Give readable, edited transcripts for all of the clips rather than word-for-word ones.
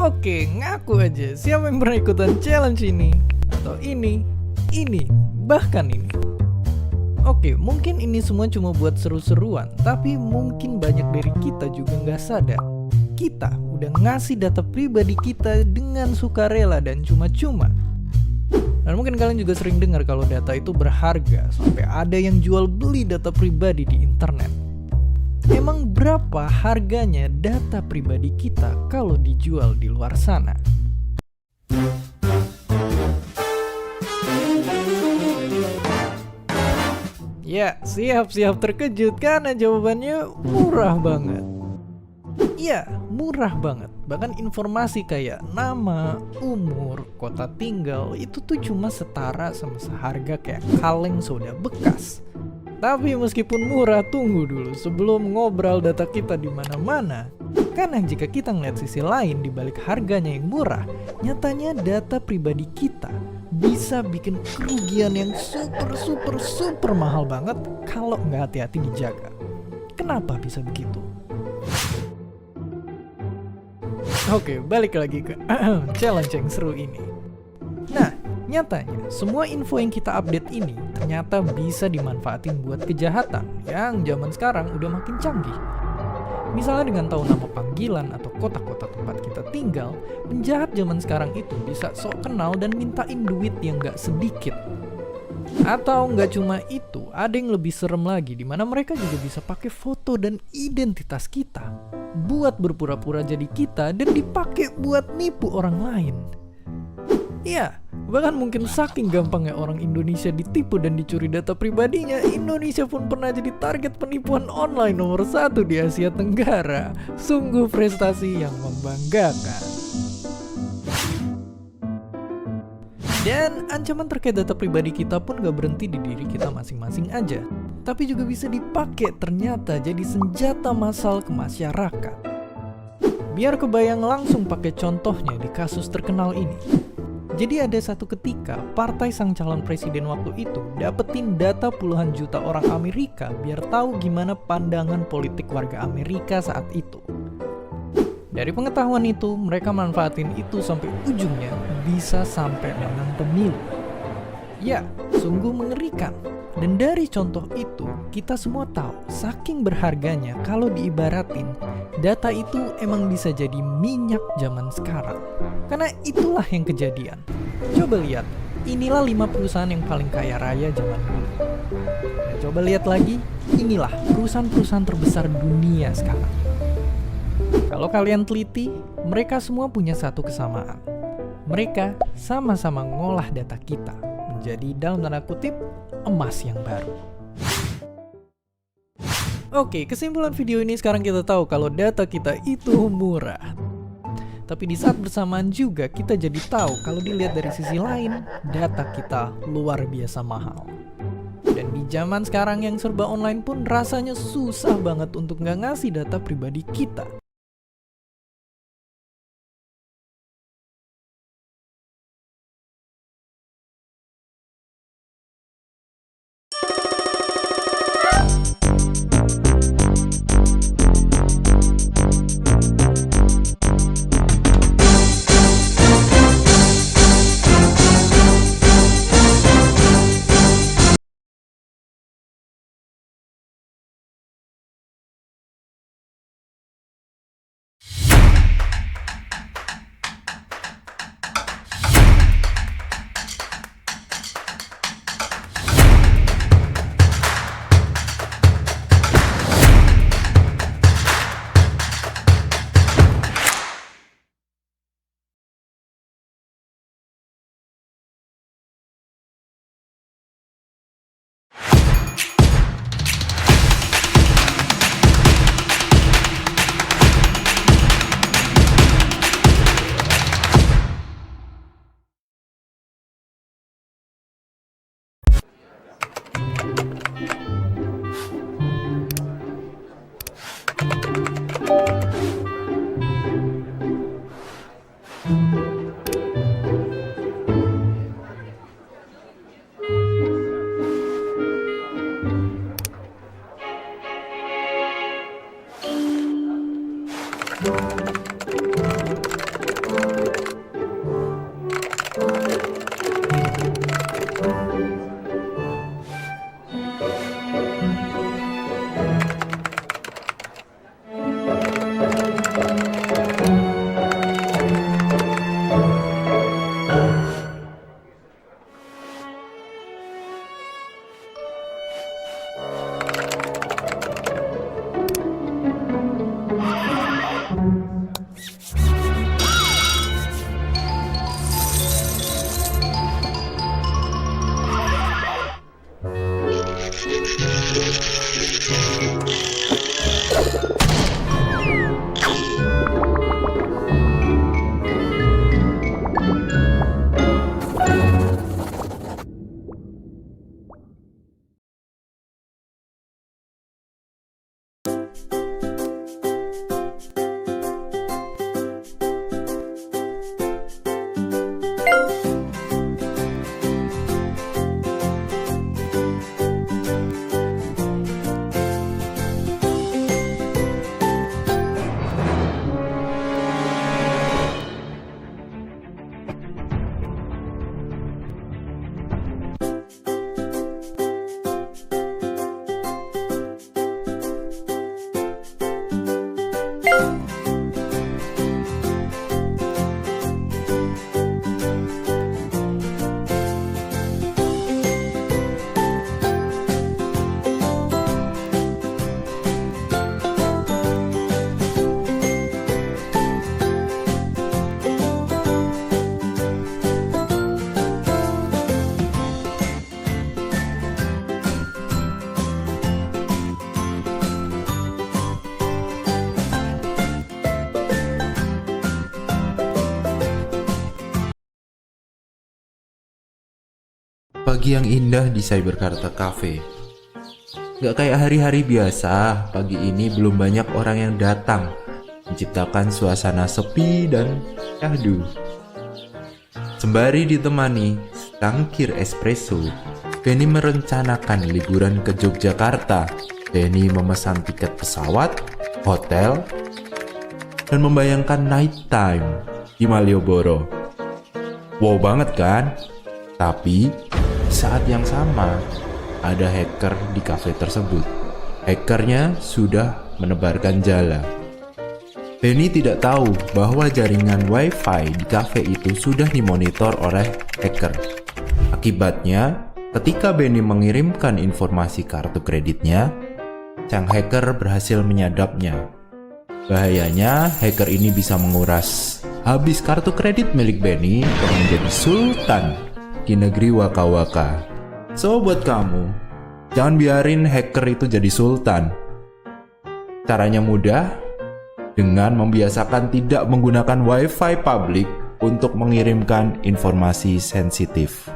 Oke, ngaku aja siapa yang pernah ikutan challenge ini, atau ini, bahkan ini. Oke, mungkin ini semua cuma buat seru-seruan, tapi mungkin banyak dari kita juga nggak sadar. Kita udah ngasih data pribadi kita dengan sukarela dan cuma-cuma. Dan mungkin kalian juga sering dengar kalau data itu berharga, sampai ada yang jual beli data pribadi di internet. Emang berapa harganya data pribadi kita kalau dijual di luar sana? Ya, siap-siap terkejut karena jawabannya murah banget. Iya, murah banget. Bahkan informasi kayak nama, umur, kota tinggal itu tuh cuma setara sama seharga kayak kaleng soda bekas. Tapi meskipun murah, tunggu dulu sebelum ngobrol data kita di mana-mana. Karena jika kita ngeliat sisi lain di balik harganya yang murah, nyatanya data pribadi kita bisa bikin kerugian yang super mahal banget kalau nggak hati-hati dijaga. Kenapa bisa begitu? Oke, balik lagi ke challenge yang seru ini. Nah, nyatanya semua info yang kita update ini ternyata bisa dimanfaatin buat kejahatan yang zaman sekarang udah makin canggih. Misalnya dengan tahu nama panggilan atau kota-kota tempat kita tinggal, penjahat zaman sekarang itu bisa sok kenal dan mintain duit yang gak sedikit. Atau nggak cuma itu, ada yang lebih serem lagi, di mana mereka juga bisa pakai foto dan identitas kita buat berpura-pura jadi kita dan dipakai buat nipu orang lain. Ya, bahkan mungkin saking gampangnya orang Indonesia ditipu dan dicuri data pribadinya, Indonesia pun pernah jadi target penipuan online nomor 1 di Asia Tenggara. Sungguh prestasi yang membanggakan. Dan ancaman terkait data pribadi kita pun gak berhenti di diri kita masing-masing aja, tapi juga bisa dipakai ternyata jadi senjata massal ke masyarakat. Biar kebayang langsung pakai contohnya di kasus terkenal ini. Jadi ada satu ketika, partai sang calon presiden waktu itu dapetin data puluhan juta orang Amerika biar tahu gimana pandangan politik warga Amerika saat itu. Dari pengetahuan itu, mereka manfaatin itu sampai ujungnya bisa sampai menang pemilu. Ya, sungguh mengerikan. Dan dari contoh itu, kita semua tahu saking berharganya kalau diibaratin, data itu emang bisa jadi minyak zaman sekarang. Karena itulah yang kejadian. Coba lihat, inilah 5 perusahaan yang paling kaya raya zaman dulu. Dan coba lihat lagi, inilah perusahaan-perusahaan terbesar dunia sekarang. Kalau kalian teliti, mereka semua punya satu kesamaan. Mereka sama-sama ngolah data kita menjadi dalam tanda kutip emas yang baru. Oke, kesimpulan video ini sekarang kita tahu kalau data kita itu murah. Tapi di saat bersamaan juga kita jadi tahu kalau dilihat dari sisi lain, data kita luar biasa mahal. Dan di zaman sekarang yang serba online pun rasanya susah banget untuk nggak ngasih data pribadi kita. Pagi yang indah di Cyberkarta Cafe. Gak kayak hari-hari biasa, pagi ini belum banyak orang yang datang, menciptakan suasana sepi dan syahdu. Sembari ditemani secangkir espresso, Benny merencanakan liburan ke Yogyakarta. Benny memesan tiket pesawat, hotel, dan membayangkan night time di Malioboro. Wow banget kan? Tapi di saat yang sama, ada hacker di kafe tersebut. Hackernya sudah menebarkan jala. Benny tidak tahu bahwa jaringan Wi-Fi di kafe itu sudah dimonitor oleh hacker. Akibatnya, ketika Benny mengirimkan informasi kartu kreditnya, sang hacker berhasil menyadapnya. Bahayanya, hacker ini bisa menguras habis kartu kredit milik Benny dan menjadi sultan di negeri waka-waka. So buat kamu, jangan biarin hacker itu jadi sultan. Caranya mudah, dengan membiasakan tidak menggunakan Wi-Fi publik untuk mengirimkan informasi sensitif.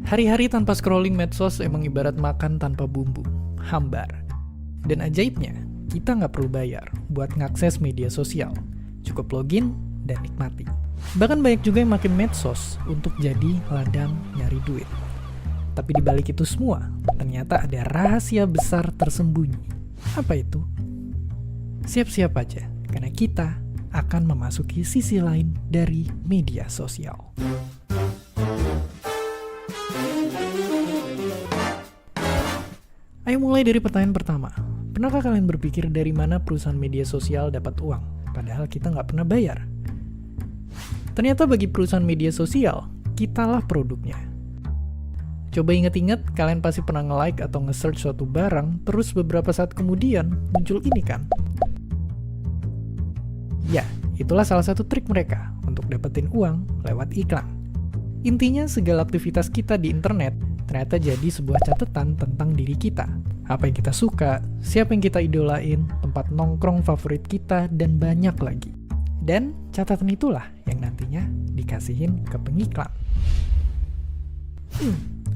Hari-hari tanpa scrolling medsos emang ibarat makan tanpa bumbu, hambar. Dan ajaibnya, kita nggak perlu bayar buat ngakses media sosial. Cukup login dan nikmati. Bahkan banyak juga yang makin medsos untuk jadi ladang nyari duit. Tapi di balik itu semua, ternyata ada rahasia besar tersembunyi. Apa itu? Siap-siap aja, karena kita akan memasuki sisi lain dari media sosial. Ayo mulai dari pertanyaan pertama. Pernahkah kalian berpikir dari mana perusahaan media sosial dapat uang, padahal kita nggak pernah bayar? Ternyata bagi perusahaan media sosial, kitalah produknya. Coba ingat-ingat, kalian pasti pernah nge-like atau nge-search suatu barang, terus beberapa saat kemudian muncul ini kan? Ya, itulah salah satu trik mereka untuk dapetin uang lewat iklan. Intinya segala aktivitas kita di internet ternyata jadi sebuah catatan tentang diri kita. Apa yang kita suka, siapa yang kita idolain, tempat nongkrong favorit kita, dan banyak lagi. Dan catatan itulah yang nantinya dikasihin ke pengiklan.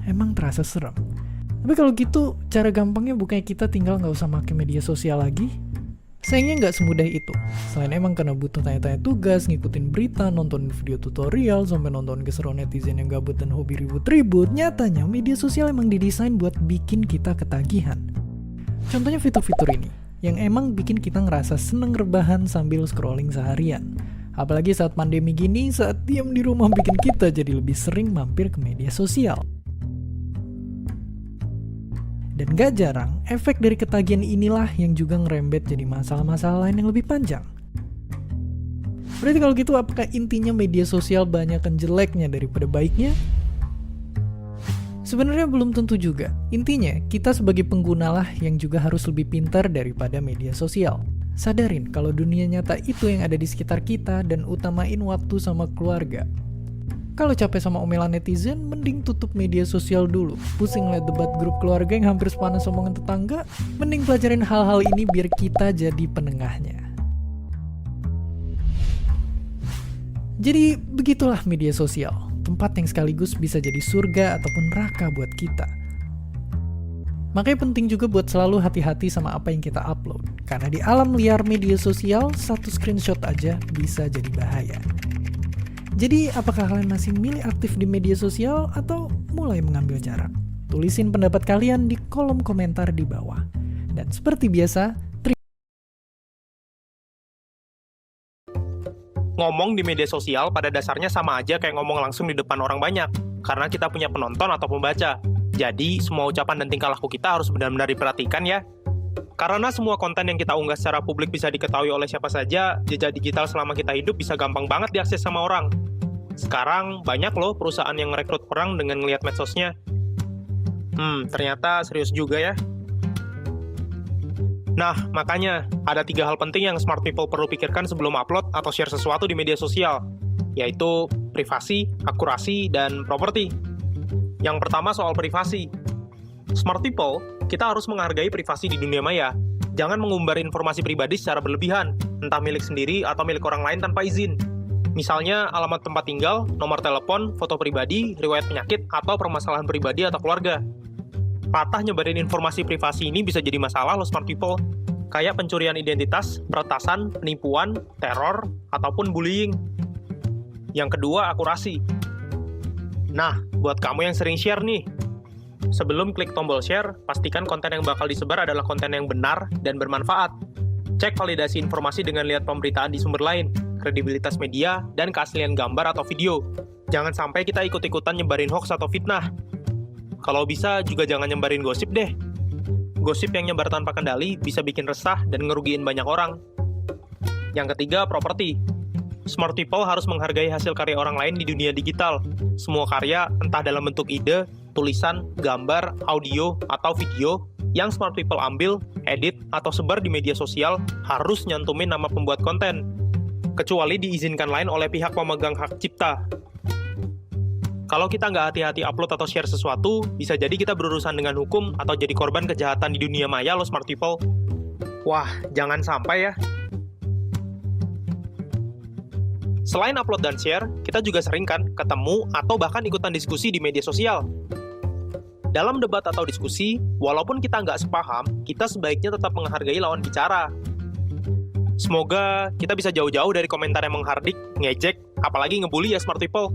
Emang terasa serem. Tapi kalau gitu, cara gampangnya bukannya kita tinggal nggak usah pakai media sosial lagi? Sayangnya nggak semudah itu. Selain emang karena butuh tanya-tanya tugas, ngikutin berita, nonton video tutorial, sampai nonton keseruan netizen yang gabut dan hobi ribut-ribut, nyatanya media sosial emang didesain buat bikin kita ketagihan. Contohnya fitur-fitur ini, yang emang bikin kita ngerasa seneng rebahan sambil scrolling seharian. Apalagi saat pandemi gini, saat diam di rumah bikin kita jadi lebih sering mampir ke media sosial. Dan gak jarang, efek dari ketagihan inilah yang juga ngerembet jadi masalah-masalah lain yang lebih panjang. Berarti kalau gitu, apakah intinya media sosial banyakan jeleknya daripada baiknya? Sebenarnya belum tentu juga. Intinya, kita sebagai penggunalah yang juga harus lebih pintar daripada media sosial. Sadarin kalau dunia nyata itu yang ada di sekitar kita dan utamain waktu sama keluarga. Kalau capek sama omelan netizen, mending tutup media sosial dulu. Pusing liat debat grup keluarga yang hampir sepanas omongan tetangga, mending pelajarin hal-hal ini biar kita jadi penengahnya. Jadi begitulah media sosial, tempat yang sekaligus bisa jadi surga ataupun neraka buat kita. Makanya penting juga buat selalu hati-hati sama apa yang kita upload. Karena di alam liar media sosial, satu screenshot aja bisa jadi bahaya. Jadi, apakah kalian masih milih aktif di media sosial atau mulai mengambil jarak? Tulisin pendapat kalian di kolom komentar di bawah. Dan seperti biasa, ngomong di media sosial pada dasarnya sama aja kayak ngomong langsung di depan orang banyak, karena kita punya penonton atau pembaca. Jadi, semua ucapan dan tingkah laku kita harus benar-benar diperhatikan ya. Karena semua konten yang kita unggah secara publik bisa diketahui oleh siapa saja, jejak digital selama kita hidup bisa gampang banget diakses sama orang. Sekarang banyak loh perusahaan yang merekrut orang dengan ngelihat medsosnya. Ternyata serius juga ya. Nah, makanya ada 3 hal penting yang smart people perlu pikirkan sebelum upload atau share sesuatu di media sosial, yaitu privasi, akurasi, dan properti. Yang pertama soal privasi. Smart people, kita harus menghargai privasi di dunia maya. Jangan mengumbar informasi pribadi secara berlebihan, entah milik sendiri atau milik orang lain tanpa izin. Misalnya alamat tempat tinggal, nomor telepon, foto pribadi, riwayat penyakit, atau permasalahan pribadi atau keluarga. Patah nyebarin informasi privasi ini bisa jadi masalah loh smart people, kayak pencurian identitas, peretasan, penipuan, teror, ataupun bullying. Yang kedua, akurasi. Nah, buat kamu yang sering share nih, sebelum klik tombol share, pastikan konten yang bakal disebar adalah konten yang benar dan bermanfaat. Cek validasi informasi dengan lihat pemberitaan di sumber lain, kredibilitas media, dan keaslian gambar atau video. Jangan sampai kita ikut-ikutan nyebarin hoax atau fitnah. Kalau bisa, juga jangan nyebarin gosip deh. Gosip yang nyebar tanpa kendali bisa bikin resah dan ngerugiin banyak orang. Yang ketiga, properti. Smart people harus menghargai hasil karya orang lain di dunia digital. Semua karya, entah dalam bentuk ide, tulisan, gambar, audio, atau video yang smart people ambil, edit, atau sebar di media sosial harus nyantumin nama pembuat konten, kecuali diizinkan lain oleh pihak pemegang hak cipta. Kalau kita nggak hati-hati upload atau share sesuatu, bisa jadi kita berurusan dengan hukum atau jadi korban kejahatan di dunia maya loh smart people. Wah, jangan sampai ya. Selain upload dan share, kita juga sering kan ketemu atau bahkan ikutan diskusi di media sosial. Dalam debat atau diskusi, walaupun kita nggak sepaham, kita sebaiknya tetap menghargai lawan bicara. Semoga kita bisa jauh-jauh dari komentar yang menghardik, ngejek, apalagi ngebully ya smart people.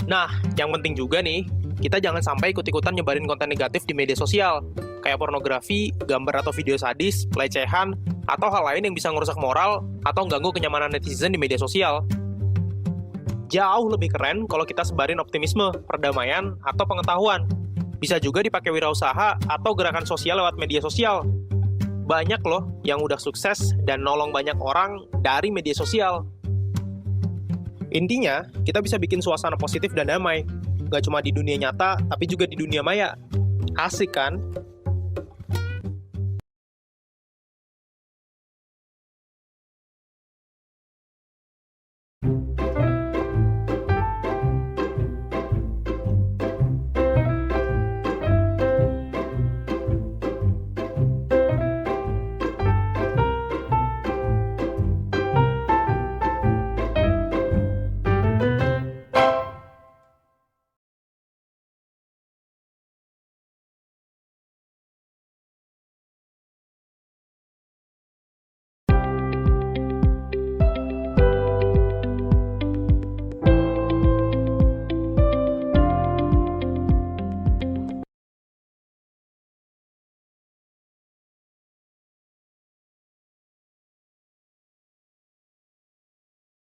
Nah, yang penting juga nih, kita jangan sampai ikut-ikutan nyebarin konten negatif di media sosial, kayak pornografi, gambar atau video sadis, pelecehan, atau hal lain yang bisa ngerusak moral atau ganggu kenyamanan netizen di media sosial. Jauh lebih keren kalau kita sebarin optimisme, perdamaian, atau pengetahuan. Bisa juga dipakai wirausaha atau gerakan sosial lewat media sosial. Banyak loh yang udah sukses dan nolong banyak orang dari media sosial. Intinya, kita bisa bikin suasana positif dan damai. Gak cuma di dunia nyata, tapi juga di dunia maya. Asik kan?